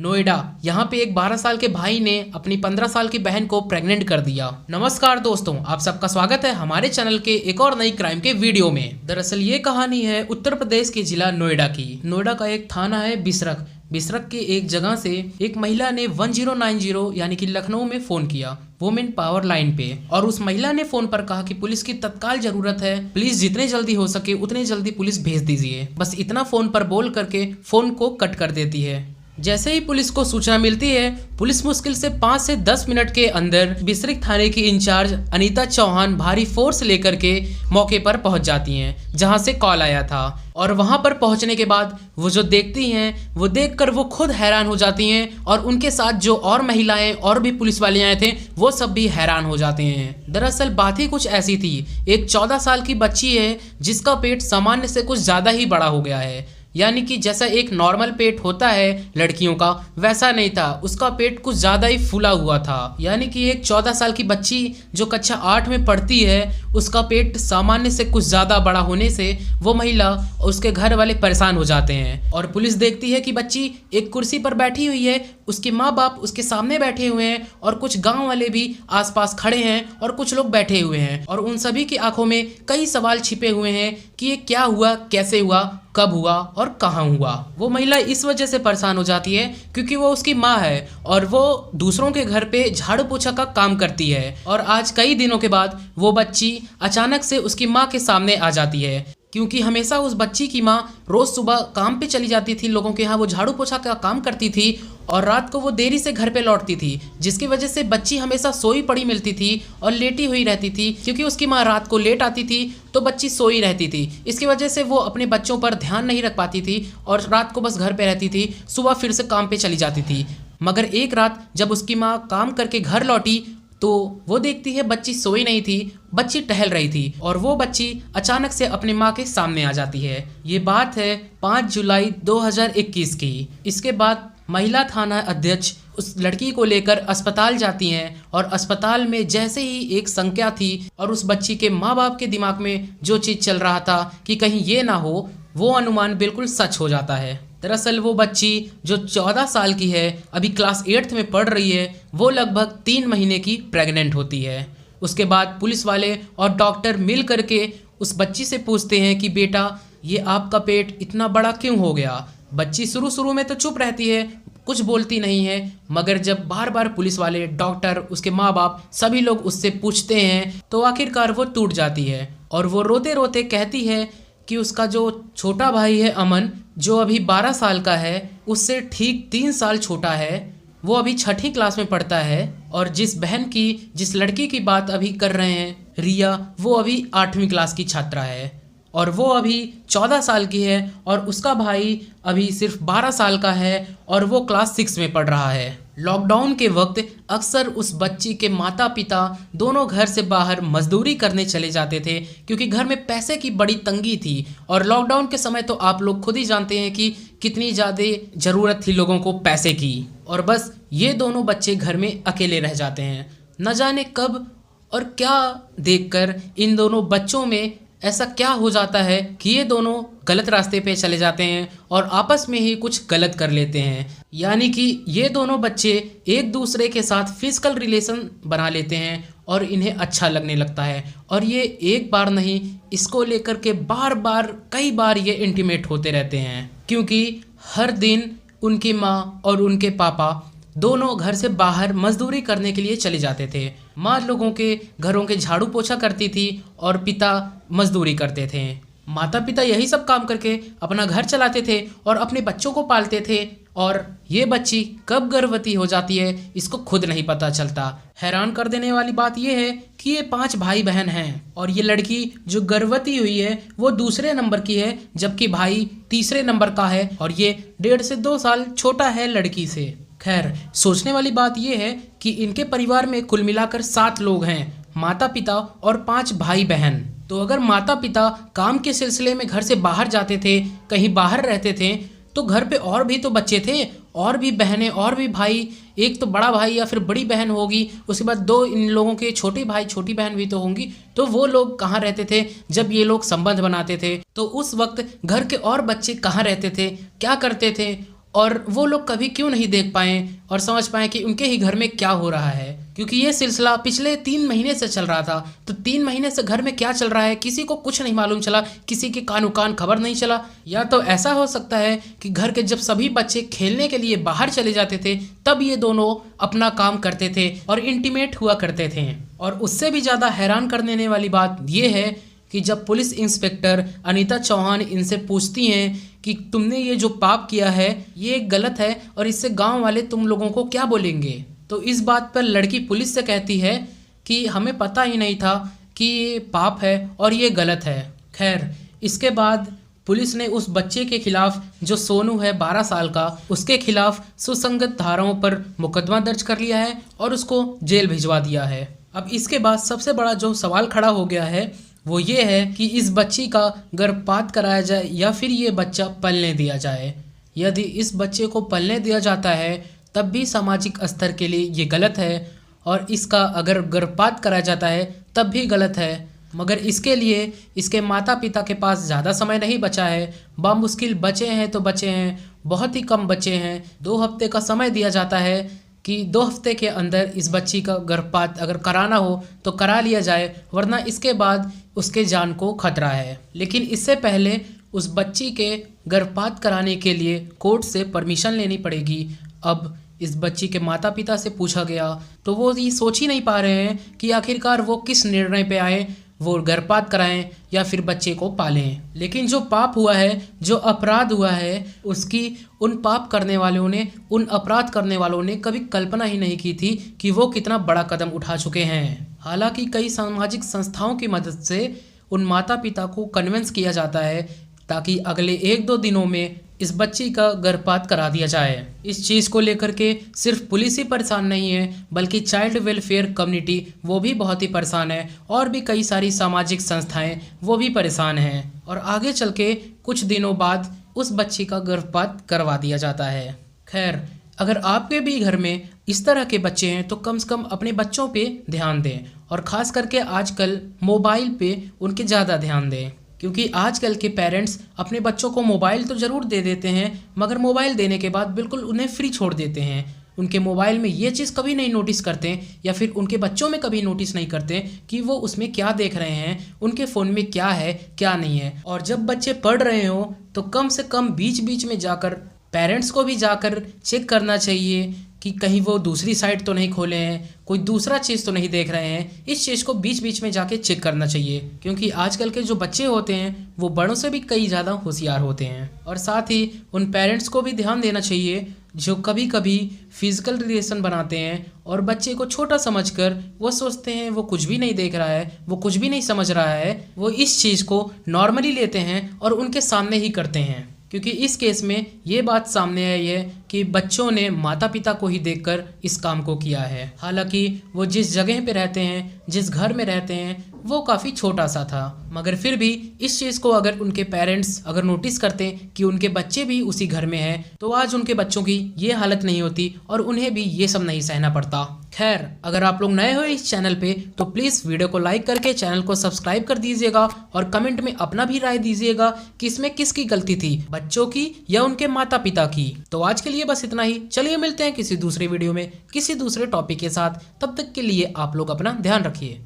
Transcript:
नोएडा, यहाँ पे एक 12 साल के भाई ने अपनी 15 साल की बहन को प्रेग्नेंट कर दिया। नमस्कार दोस्तों, आप सबका स्वागत है हमारे चैनल के एक और नई क्राइम के वीडियो में। दरअसल ये कहानी है उत्तर प्रदेश के जिला नोएडा की। नोएडा का एक थाना है बिसरख। बिसरख के एक जगह से एक महिला ने 1090 यानी कि लखनऊ में फोन किया, वुमेन पावर लाइन पे। और उस महिला ने फोन पर कहा कि पुलिस की तत्काल जरूरत है, प्लीज जितने जल्दी हो सके उतने जल्दी पुलिस भेज दीजिए। बस इतना फोन पर बोल करके फोन को कट कर देती है। जैसे ही पुलिस को सूचना मिलती है, पुलिस मुश्किल से 5 से 10 मिनट के अंदर बिसरख थाने की इंचार्ज अनीता चौहान भारी फोर्स लेकर के मौके पर पहुंच जाती हैं, जहां से कॉल आया था। और वहां पर पहुंचने के बाद वो जो देखती हैं, वो देखकर वो खुद हैरान हो जाती हैं और उनके साथ जो और महिलाएं और भी पुलिस वाले आए थे वो सब भी हैरान हो जाते हैं। दरअसल बात ही कुछ ऐसी थी, एक 14 साल की बच्ची है जिसका पेट सामान्य से कुछ ज़्यादा ही बड़ा हो गया है। यानी कि जैसा एक नॉर्मल पेट होता है लड़कियों का, वैसा नहीं था, उसका पेट कुछ ज़्यादा ही फूला हुआ था। यानी कि एक 14 साल की बच्ची जो कक्षा 8 में पढ़ती है, उसका पेट सामान्य से कुछ ज़्यादा बड़ा होने से वो महिला और उसके घर वाले परेशान हो जाते हैं। और पुलिस देखती है कि बच्ची एक कुर्सी पर बैठी हुई है, उसके माँ बाप उसके सामने बैठे हुए हैं और कुछ गाँव वाले भी आसपास खड़े हैं और कुछ लोग बैठे हुए हैं। और उन सभी की आंखों में कई सवाल छिपे हुए हैं कि ये क्या हुआ, कैसे हुआ, कब हुआ और कहाँ हुआ। वो महिला इस वजह से परेशान हो जाती है क्योंकि वो उसकी माँ है और वो दूसरों के घर पे झाड़ू पोछा का काम करती है। और आज कई दिनों के बाद वो बच्ची अचानक से उसकी माँ के सामने आ जाती है, क्योंकि हमेशा उस बच्ची की माँ रोज सुबह काम पे चली जाती थी, लोगों के यहाँ वो झाड़ू पोछा का काम करती थी और रात को वो देरी से घर पे लौटती थी, जिसकी वजह से बच्ची हमेशा सोई पड़ी मिलती थी और लेटी हुई रहती थी। क्योंकि उसकी माँ रात को लेट आती थी तो बच्ची सोई रहती थी, इसकी वजह से वो अपने बच्चों पर ध्यान नहीं रख पाती थी और रात को बस घर पे रहती थी, सुबह फिर से काम पे चली जाती थी। मगर एक रात जब उसकी माँ काम करके घर लौटी तो वो देखती है बच्ची सोई नहीं थी, बच्ची टहल रही थी और वो बच्ची अचानक से अपनी माँ के सामने आ जाती है। ये बात है 5 जुलाई 2021 की। इसके बाद महिला थाना अध्यक्ष उस लड़की को लेकर अस्पताल जाती हैं और अस्पताल में जैसे ही एक संख्या थी और उस बच्ची के माँ बाप के दिमाग में जो चीज़ चल रहा था कि कहीं ये ना हो, वो अनुमान बिल्कुल सच हो जाता है। दरअसल वो बच्ची जो 14 साल की है, अभी क्लास 8th में पढ़ रही है, वो लगभग 3 महीने की प्रेग्नेंट होती है। उसके बाद पुलिस वाले और डॉक्टर मिल करके उस बच्ची से पूछते हैं कि बेटा ये आपका पेट इतना बड़ा क्यों हो गया। बच्ची शुरू में तो चुप रहती है, कुछ बोलती नहीं है, मगर जब बार बार पुलिस वाले, डॉक्टर, उसके माँ बाप सभी लोग उससे पूछते हैं तो आखिरकार वो टूट जाती है और वो रोते रोते कहती है कि उसका जो छोटा भाई है अमन, जो अभी 12 साल का है, उससे ठीक 3 साल छोटा है, वो अभी 6ठी क्लास में पढ़ता है। और जिस लड़की की बात अभी कर रहे हैं, रिया, वो अभी 8वीं क्लास की छात्रा है और वो अभी 14 साल की है और उसका भाई अभी सिर्फ 12 साल का है और वो क्लास 6 में पढ़ रहा है। लॉकडाउन के वक्त अक्सर उस बच्ची के माता पिता दोनों घर से बाहर मजदूरी करने चले जाते थे, क्योंकि घर में पैसे की बड़ी तंगी थी। और लॉकडाउन के समय तो आप लोग खुद ही जानते हैं कि कितनी ज़्यादा ज़रूरत थी लोगों को पैसे की। और बस ये दोनों बच्चे घर में अकेले रह जाते हैं। न जाने कब और क्या देखकर इन दोनों बच्चों में ऐसा क्या हो जाता है कि ये दोनों गलत रास्ते पे चले जाते हैं और आपस में ही कुछ गलत कर लेते हैं। यानी कि ये दोनों बच्चे एक दूसरे के साथ फिजिकल रिलेशन बना लेते हैं और इन्हें अच्छा लगने लगता है। और ये एक बार नहीं, इसको लेकर के बार बार कई बार ये इंटीमेट होते रहते हैं, क्योंकि हर दिन उनकी माँ और उनके पापा दोनों घर से बाहर मजदूरी करने के लिए चले जाते थे। माँ लोगों के घरों के झाड़ू पोछा करती थी और पिता मजदूरी करते थे। माता पिता यही सब काम करके अपना घर चलाते थे और अपने बच्चों को पालते थे। और ये बच्ची कब गर्भवती हो जाती है इसको खुद नहीं पता चलता। हैरान कर देने वाली बात यह है कि ये 5 भाई बहन हैं और ये लड़की जो गर्भवती हुई है वो दूसरे नंबर की है, जबकि भाई तीसरे नंबर का है और ये 1.5 से 2 साल छोटा है लड़की से। खैर, सोचने वाली बात यह है कि इनके परिवार में कुल मिलाकर 7 लोग हैं, माता पिता और 5 भाई बहन। तो अगर माता पिता काम के सिलसिले में घर से बाहर जाते थे, कहीं बाहर रहते थे, तो घर पे और भी तो बच्चे थे, और भी बहनें और भी भाई। एक तो बड़ा भाई या फिर बड़ी बहन होगी, उसके बाद 2 इन लोगों के छोटे भाई छोटी बहन भी तो होंगी। तो वो लोग कहाँ रहते थे जब ये लोग संबंध बनाते थे? तो उस वक्त घर के और बच्चे कहाँ रहते थे, क्या करते थे? और वो लोग कभी क्यों नहीं देख पाए और समझ पाए कि उनके ही घर में क्या हो रहा है, क्योंकि ये सिलसिला पिछले 3 महीने से चल रहा था। तो 3 महीने से घर में क्या चल रहा है किसी को कुछ नहीं मालूम चला, किसी के कानो कान खबर नहीं चला। या तो ऐसा हो सकता है कि घर के जब सभी बच्चे खेलने के लिए बाहर चले जाते थे तब ये दोनों अपना काम करते थे और इंटीमेट हुआ करते थे। और उससे भी ज़्यादा हैरान करने वाली बात ये है कि जब पुलिस इंस्पेक्टर अनीता चौहान इनसे पूछती हैं कि तुमने ये जो पाप किया है ये गलत है और इससे गांव वाले तुम लोगों को क्या बोलेंगे, तो इस बात पर लड़की पुलिस से कहती है कि हमें पता ही नहीं था कि ये पाप है और ये गलत है। खैर, इसके बाद पुलिस ने उस बच्चे के खिलाफ जो सोनू है 12 साल का, उसके खिलाफ सुसंगत धाराओं पर मुकदमा दर्ज कर लिया है और उसको जेल भिजवा दिया है। अब इसके बाद सबसे बड़ा जो सवाल खड़ा हो गया है वो ये है कि इस बच्ची का गर्भपात कराया जाए या फिर ये बच्चा पलने दिया जाए। यदि इस बच्चे को पलने दिया जाता है तब भी सामाजिक स्तर के लिए ये गलत है और इसका अगर गर्भपात कराया जाता है तब भी गलत है। मगर इसके लिए इसके माता पिता के पास ज़्यादा समय नहीं बचा है। बामुश्किल बचे हैं तो बचे हैं, बहुत ही कम बचे हैं। 2 हफ्ते का समय दिया जाता है कि 2 हफ्ते के अंदर इस बच्ची का गर्भपात अगर कराना हो तो करा लिया जाए, वरना इसके बाद उसके जान को खतरा है। लेकिन इससे पहले उस बच्ची के गर्भपात कराने के लिए कोर्ट से परमिशन लेनी पड़ेगी। अब इस बच्ची के माता पिता से पूछा गया तो वो ये सोच ही नहीं पा रहे हैं कि आखिरकार वो किस निर्णय पे आए, वो गर्भपात कराएं या फिर बच्चे को पालें। लेकिन जो पाप हुआ है, जो अपराध हुआ है, उसकी उन पाप करने वालों ने, उन अपराध करने वालों ने कभी कल्पना ही नहीं की थी कि वो कितना बड़ा कदम उठा चुके हैं। हालांकि कई सामाजिक संस्थाओं की मदद से उन माता पिता को कन्विंस किया जाता है ताकि अगले 1-2 दिनों में इस बच्ची का गर्भपात करा दिया जाए। इस चीज़ को लेकर के सिर्फ पुलिस ही परेशान नहीं है, बल्कि चाइल्ड वेलफेयर कम्युनिटी वो भी बहुत ही परेशान है और भी कई सारी सामाजिक संस्थाएं वो भी परेशान हैं। और आगे चल के कुछ दिनों बाद उस बच्ची का गर्भपात करवा दिया जाता है। खैर, अगर आपके भी घर में इस तरह के बच्चे हैं तो कम से कम अपने बच्चों पे ध्यान दें और ख़ास करके आजकल मोबाइल पे उनके ज़्यादा ध्यान दें, क्योंकि आजकल के पेरेंट्स अपने बच्चों को मोबाइल तो ज़रूर दे देते हैं मगर मोबाइल देने के बाद बिल्कुल उन्हें फ्री छोड़ देते हैं। उनके मोबाइल में ये चीज़ कभी नहीं नोटिस करते या फिर उनके बच्चों में कभी नोटिस नहीं करते कि वो उसमें क्या देख रहे हैं, उनके फ़ोन में क्या है क्या नहीं है। और जब बच्चे पढ़ रहे हो तो कम से कम बीच बीच में जाकर पेरेंट्स को भी जाकर चेक करना चाहिए कि कहीं वो दूसरी साइट तो नहीं खोले हैं, कोई दूसरा चीज़ तो नहीं देख रहे हैं। इस चीज़ को बीच बीच में जाके चेक करना चाहिए, क्योंकि आजकल के जो बच्चे होते हैं वो बड़ों से भी कई ज़्यादा होशियार होते हैं। और साथ ही उन पेरेंट्स को भी ध्यान देना चाहिए जो कभी कभी फिजिकल रिलेशन बनाते हैं और बच्चे को छोटा समझकर वो सोचते हैं वो कुछ भी नहीं देख रहा है, वो कुछ भी नहीं समझ रहा है, वो इस चीज़ को नॉर्मली लेते हैं और उनके सामने ही करते हैं। क्योंकि इस केस में ये बात सामने आई है कि बच्चों ने माता पिता को ही देखकर इस काम को किया है। हालांकि वो जिस जगह पे रहते हैं, जिस घर में रहते हैं, वो काफ़ी छोटा सा था, मगर फिर भी इस चीज़ को अगर उनके पेरेंट्स अगर नोटिस करते कि उनके बच्चे भी उसी घर में हैं तो आज उनके बच्चों की ये हालत नहीं होती और उन्हें भी ये सब नहीं सहना पड़ता। खैर, अगर आप लोग नए हो इस चैनल पे तो प्लीज़ वीडियो को लाइक करके चैनल को सब्सक्राइब कर दीजिएगा और कमेंट में अपना भी राय दीजिएगा कि इसमें किसकी गलती थी, बच्चों की या उनके माता पिता की। तो आज के लिए बस इतना ही। चलिए मिलते हैं किसी दूसरे वीडियो में किसी दूसरे टॉपिक के साथ। तब तक के लिए आप लोग अपना ध्यान रखिए।